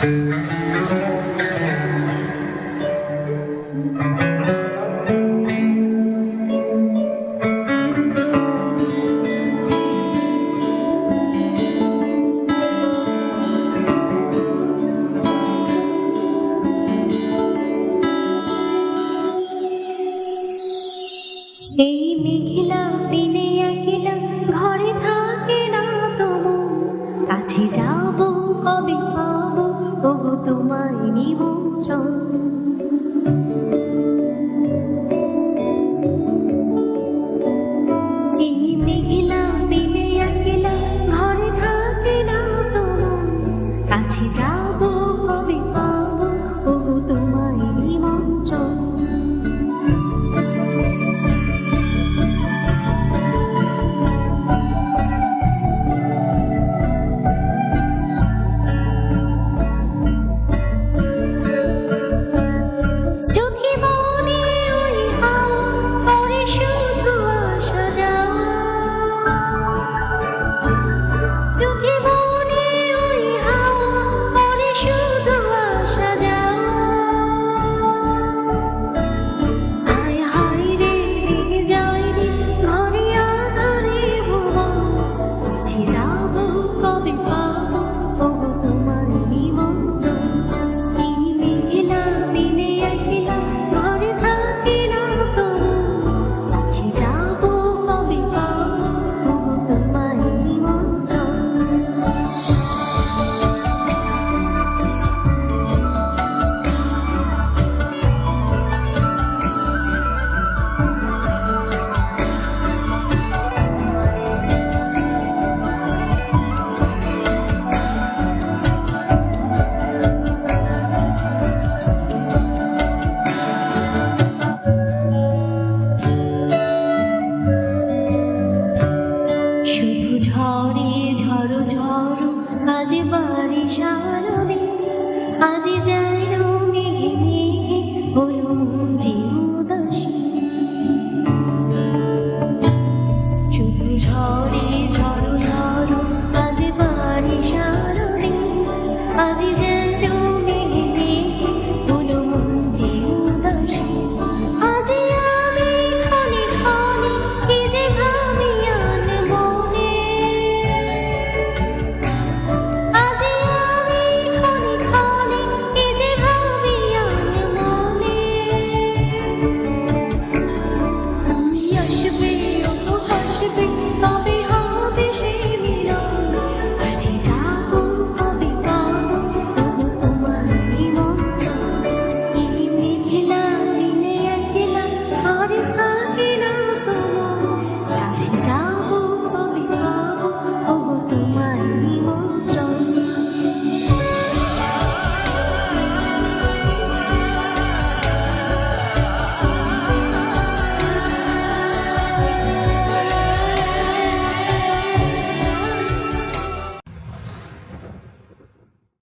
এই মেঘলা দিনে একলা ঘরে থাকে না তোমার কাছে যাব কবে পাবো ওগো তোমায় নিমন্ত্রণ। এই মেঘলা দিনে একলা ঘরে থাকে না তোমার কাছে যাব কবে পাবো ওগো তোমায় নিমন্ত্রণ। ঝড়ে ঝড়ো ঝড়ো আজ বারিশ আরবে আজ যেন মেঘে মেঘে হলো জীবন।